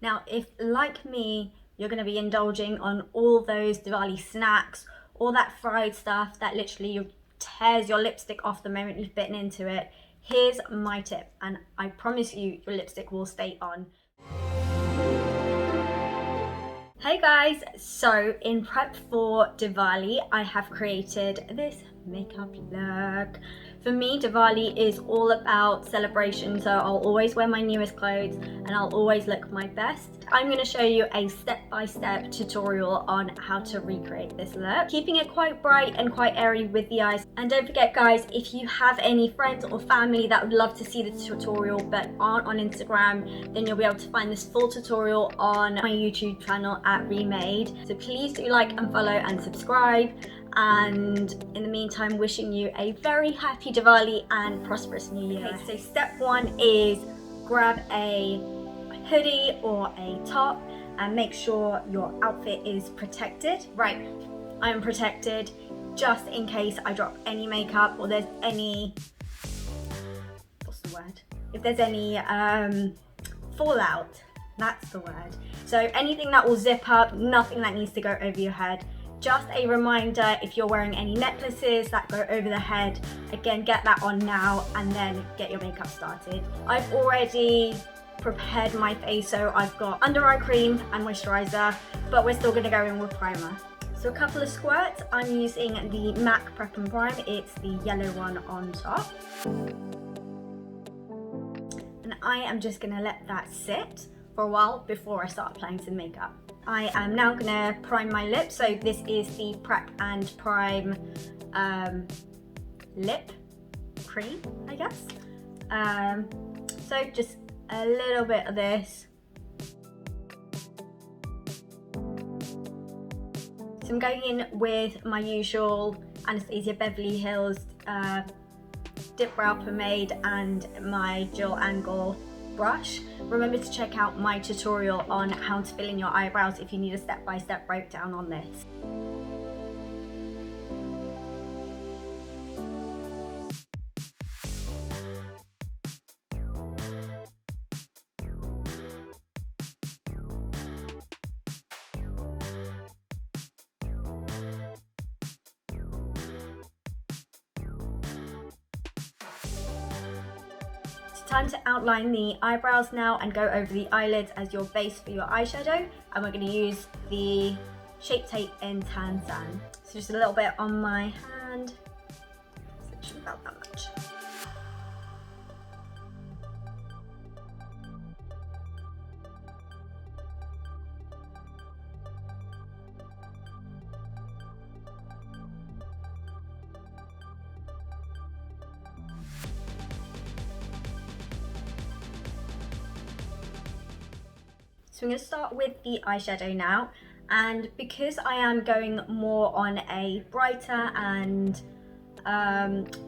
Now, if like me, you're going to be indulging on all those Diwali snacks, all that fried stuff that literally tears your lipstick off the moment you've bitten into it, here's my tip, and I promise you your lipstick will stay on. Hey guys, so in prep for Diwali, I have created this makeup look. For me, Diwali is all about celebration, so I'll always wear my newest clothes and I'll always look my best. I'm going to show you a step-by-step tutorial on how to recreate this look, keeping it quite bright and quite airy with the eyes. And don't forget guys, if you have any friends or family that would love to see the tutorial but aren't on Instagram, then you'll be able to find this full tutorial on my YouTube channel at Remade. So please do like and follow and subscribe. And in the meantime, wishing you a very happy Diwali and prosperous new year. Okay, so step one is grab a hoodie or a top and make sure your outfit is protected. Right, I'm protected just in case I drop any makeup or there's any, what's the word? If there's any fallout, that's the word. So anything that will zip up, nothing that needs to go over your head. Just a reminder, if you're wearing any necklaces that go over the head, again, get that on now and then get your makeup started. I've already prepared my face, so I've got under eye cream and moisturizer, but we're still gonna go in with primer. So a couple of squirts, I'm using the MAC Prep and Prime, it's the yellow one on top. And I am just gonna let that sit for a while before I start applying some makeup. I am now gonna prime my lips. So this is the Prep and Prime lip cream, I guess. So just a little bit of this. So I'm going in with my usual Anastasia Beverly Hills dip brow pomade and my dual angle brush. Remember to check out my tutorial on how to fill in your eyebrows if you need a step-by-step breakdown on this. Time to outline the eyebrows now and go over the eyelids as your base for your eyeshadow, and we're going to use the Shape Tape in Tan Sand. So just a little bit on my hand, it's literally about that much. So I'm going to start with the eyeshadow now, and because I am going more on a brighter and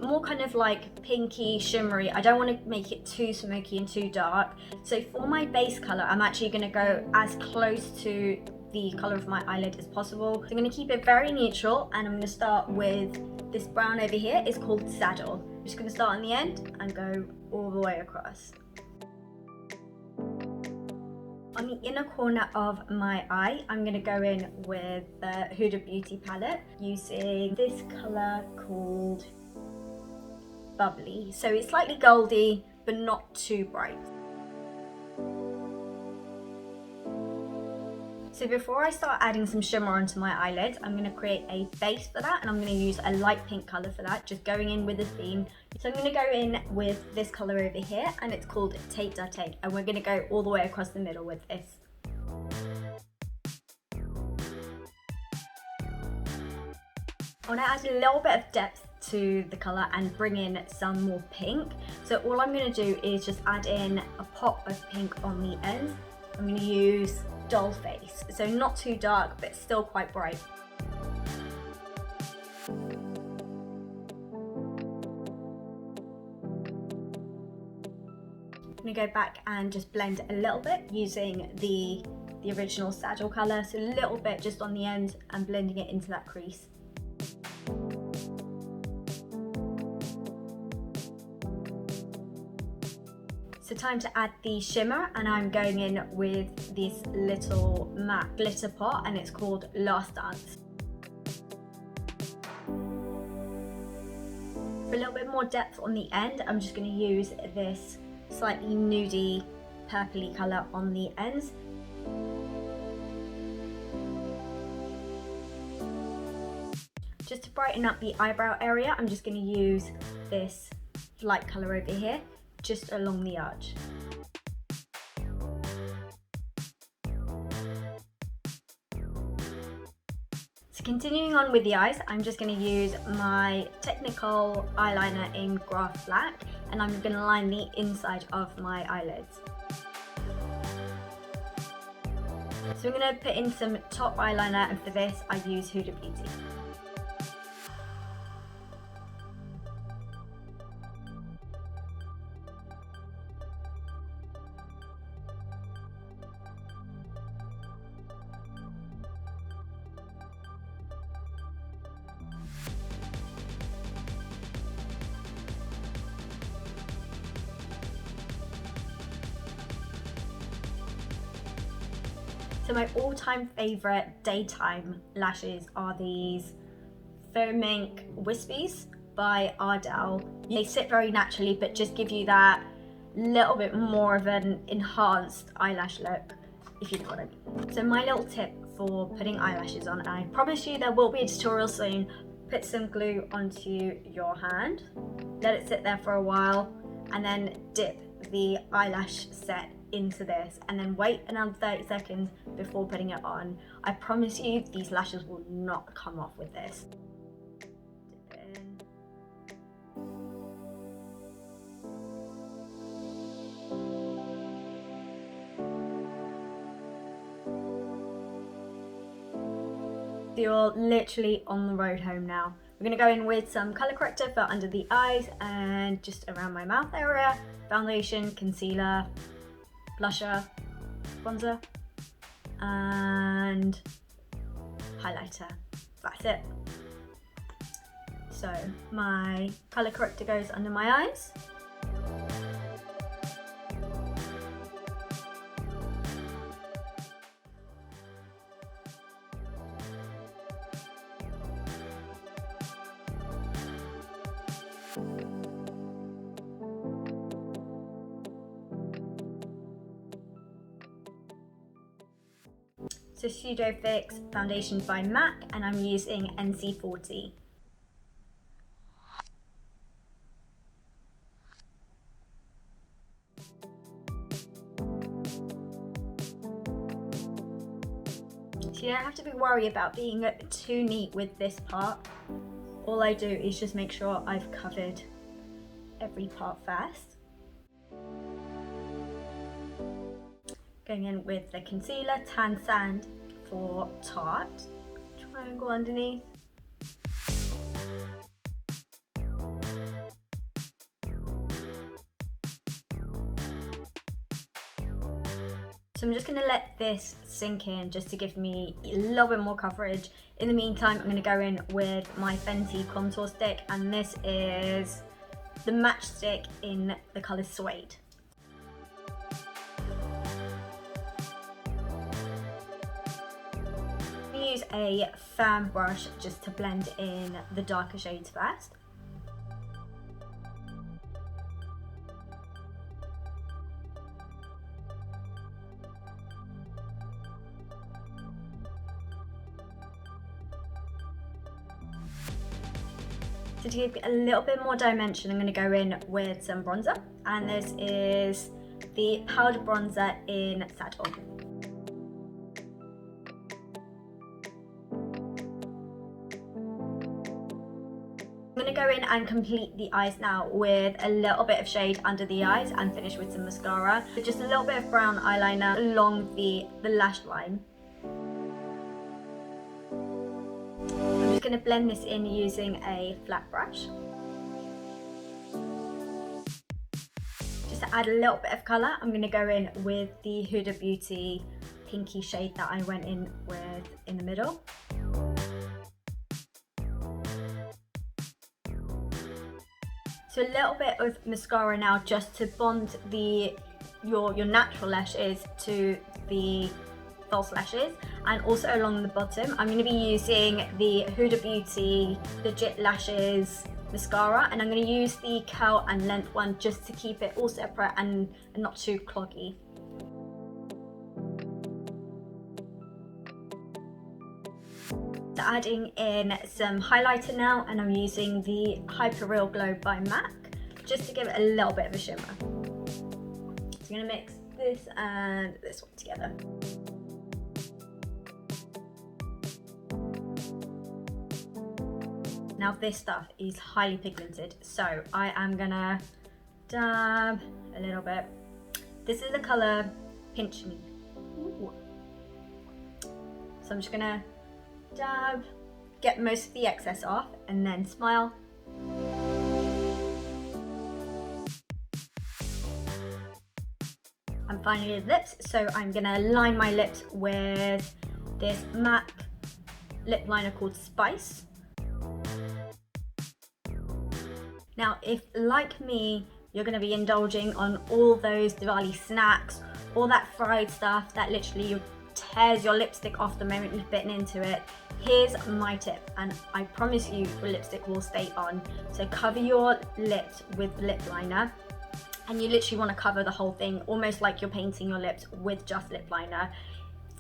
more kind of like pinky shimmery, I don't want to make it too smoky and too dark. So for my base colour, I'm actually going to go as close to the colour of my eyelid as possible. So I'm going to keep it very neutral, and I'm going to start with this brown over here. It's called Saddle. I'm just going to start on the end and go all the way across. On the inner corner of my eye, I'm going to go in with the Huda Beauty palette using this colour called Bubbly. So it's slightly goldy, but not too bright. So before I start adding some shimmer onto my eyelids, I'm going to create a base for that, and I'm going to use a light pink colour for that, just going in with the theme. So I'm going to go in with this colour over here, and it's called Tape Da Tape, and we're going to go all the way across the middle with this. I want to add a little bit of depth to the colour and bring in some more pink. So all I'm going to do is just add in a pop of pink on the end. I'm going to use Doll Face, so not too dark but still quite bright. I'm going to go back and just blend a little bit using the original Saddle colour, so a little bit just on the end and blending it into that crease. So So time to add the shimmer, and I'm going in with this little matte glitter pot, and it's called Last Dance. For a little bit more depth on the end, I'm just going to use this slightly nudie purpley colour on the ends. Just to brighten up the eyebrow area, I'm just going to use this light colour over here, just along the arch. So continuing on with the eyes, I'm just going to use my Technical eyeliner in Graph Black, and I'm going to line the inside of my eyelids. So I'm going to put in some top eyeliner, and for this I use Huda Beauty. So my all-time favourite daytime lashes are these Faux Mink Wispies by Ardell. They sit very naturally, but just give you that little bit more of an enhanced eyelash look, if you know what I mean. So my little tip for putting eyelashes on, and I promise you there will be a tutorial soon, put some glue onto your hand, let it sit there for a while, and then dip the eyelash set into this, and then wait another 30 seconds before putting it on. I promise you these lashes will not come off with this. Dip it in. So you're literally on the road home now. We're going to go in with some colour corrector for under the eyes and just around my mouth area, foundation, concealer, blusher, bronzer, and highlighter. That's it. So my colour corrector goes under my eyes. So Pseudo Fix foundation by MAC, and I'm using NC40. So you don't have to be worried about being too neat with this part. All I do is just make sure I've covered every part first. Going in with the concealer, Tan Sand for Tarte, triangle underneath. So I'm just going to let this sink in just to give me a little bit more coverage. In the meantime, I'm going to go in with my Fenty contour stick, and this is the matchstick in the colour Suede. Use a fan brush just to blend in the darker shades first. So to give a little bit more dimension, I'm going to go in with some bronzer, and this is the powder bronzer in Saddle. I'm going to go in and complete the eyes now with a little bit of shade under the eyes and finish with some mascara. So just a little bit of brown eyeliner along the lash line. I'm just going to blend this in using a flat brush. Just to add a little bit of colour, I'm going to go in with the Huda Beauty pinky shade that I went in with in the middle. So a little bit of mascara now just to bond the your natural lashes to the false lashes, and also along the bottom I'm going to be using the Huda Beauty Legit Lashes mascara, and I'm going to use the curl and length one just to keep it all separate and not too cloggy. So adding in some highlighter now, and I'm using the Hyper Real Glow by MAC just to give it a little bit of a shimmer. So I'm going to mix this and this one together. Now this stuff is highly pigmented, so I am gonna dab a little bit. This is the colour Pinch Me. Ooh. So I'm just gonna dab, get most of the excess off, and then smile. And finally the lips, so I'm gonna line my lips with this MAC lip liner called Spice. Now, if, like me, you're going to be indulging on all those Diwali snacks, all that fried stuff that literally tears your lipstick off the moment you've bitten into it, here's my tip, and I promise you your lipstick will stay on. So cover your lips with lip liner, and you literally want to cover the whole thing, almost like you're painting your lips with just lip liner.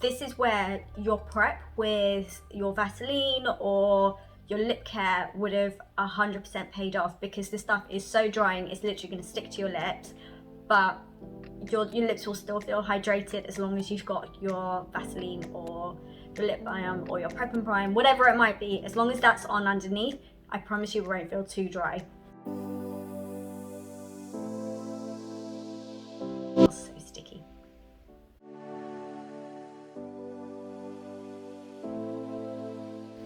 This is where your prep with your Vaseline or your lip care would have 100% paid off, because this stuff is so drying, it's literally going to stick to your lips, but your lips will still feel hydrated as long as you've got your Vaseline or your lip balm or your prep and prime, whatever it might be. As long as that's on underneath, I promise you it won't feel too dry. So sticky.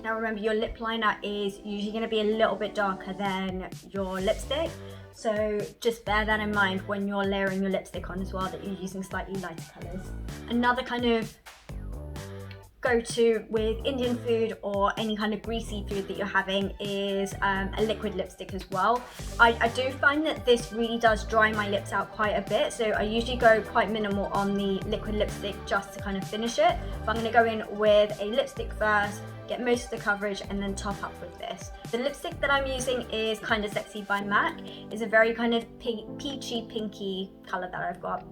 Now remember, your lip liner is usually going to be a little bit darker than your lipstick, so just bear that in mind when you're layering your lipstick on as well, that you're using slightly lighter colours. Another kind of go-to with Indian food or any kind of greasy food that you're having is a liquid lipstick as well. I do find that this really does dry my lips out quite a bit, so I usually go quite minimal on the liquid lipstick just to kind of finish it. But I'm going to go in with a lipstick first, get most of the coverage, and then top up with this. The lipstick that I'm using is Kinda Sexy by MAC. It's a very kind of peachy pinky colour that I've got.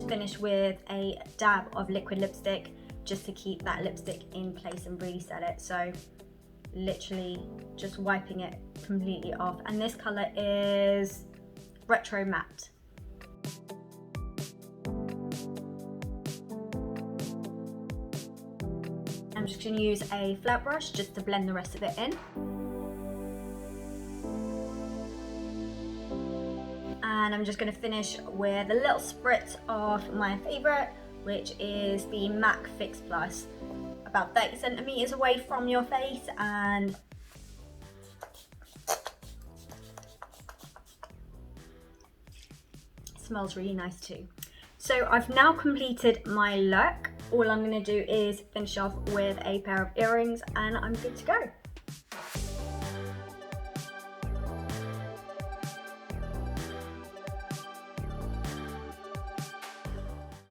Finish with a dab of liquid lipstick just to keep that lipstick in place and really set it. So literally just wiping it completely off, and this colour is Retro Matte. I'm just going to use a flat brush just to blend the rest of it in. And I'm just going to finish with a little spritz of my favourite, which is the MAC Fix Plus. About 30 centimetres away from your face, and it smells really nice too. So I've now completed my look. All I'm going to do is finish off with a pair of earrings and I'm good to go.